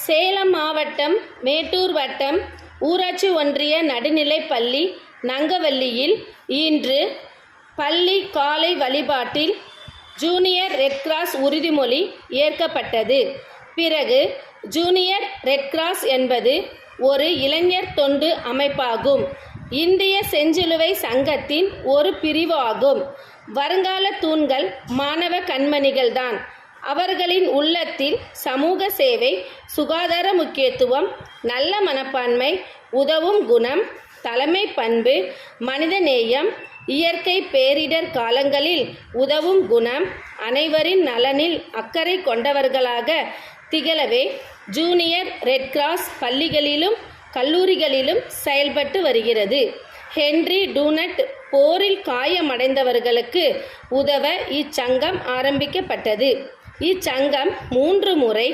சேலம் மாவட்டம் மேட்டூர் வட்டம் ஊராட்சி ஒன்றிய நடுநிலைப்பள்ளி நங்கவள்ளியில் இன்று பள்ளி காலை வழிபாட்டில் ஜூனியர் ரெட் கிராஸ் உறுதிமொழி ஏற்கப்பட்டது. பிறகு ஜூனியர் ரெட் கிராஸ் என்பது ஒரு இளைஞர் தொண்டு அமைப்பாகும். இந்திய செஞ்சிலுவை சங்கத்தின் ஒரு பிரிவு ஆகும். வருங்கால தூண்கள் மாணவ கண்மணிகள்தான். அவர்களின் உள்ளத்தில் சமூக சேவை, சுகாதார முக்கியத்துவம், நல்ல மனப்பான்மை, உதவும் குணம், தலைமை பண்பு, மனிதநேயம், இயற்கை பேரிடர் காலங்களில் உதவும் குணம், அனைவரின் நலனில் அக்கறை கொண்டவர்களாக திகழவே ஜூனியர் ரெட் கிராஸ் பள்ளிகளிலும் கல்லூரிகளிலும் செயல்பட்டு வருகிறது. ஹென்றி டூனட் போரில் காயமடைந்தவர்களுக்கு உதவ இச்சங்கம் ஆரம்பிக்கப்பட்டது. இச்சங்கம் 3 முறை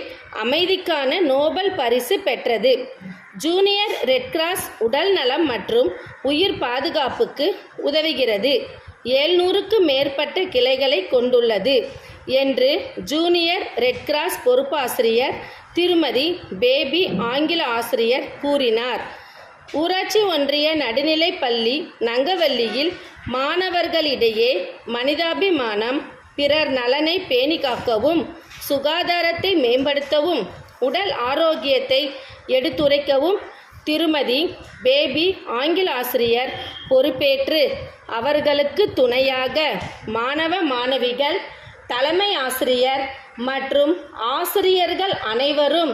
அமைதிக்கான நோபல் பரிசு பெற்றது. ஜூனியர் ரெட் கிராஸ் உடல் நலம் மற்றும் உயிர் பாதுகாப்புக்கு உதவுகிறது. 700க்கு மேற்பட்ட கிளைகளை கொண்டுள்ளது என்று ஜூனியர் ரெட் கிராஸ் பொறுப்பாசிரியர் திருமதி பேபி ஆங்கில ஆசிரியர் கூறினார். ஊராட்சி ஒன்றிய நடுநிலைப்பள்ளி நங்கவள்ளியில் மாணவர்களிடையே மனிதாபிமானம், பிறர் நலனை பேணி காக்கவும், சுகாதாரத்தை மேம்படுத்தவும், உடல் ஆரோக்கியத்தை எடுத்துரைக்கவும் திருமதி பேபி ஆங்கில ஆசிரியர் பொறுப்பேற்று அவர்களுக்கு துணையாக மாணவ மாணவிகள், தலைமை ஆசிரியர் மற்றும் ஆசிரியர்கள் அனைவரும்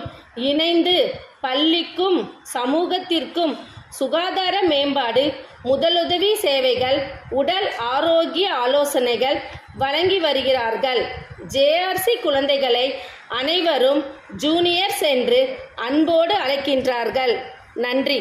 இணைந்து பள்ளிக்கும் சமூகத்திற்கும் சுகாதார மேம்பாடு, முதலுதவி சேவைகள், உடல் ஆரோக்கிய ஆலோசனைகள் வழங்கி வருகிறார்கள். ஜேஆர்சி குழந்தைகளை அனைவரும் ஜூனியர்ஸ் என்று அன்போடு அழைக்கின்றார்கள். நன்றி.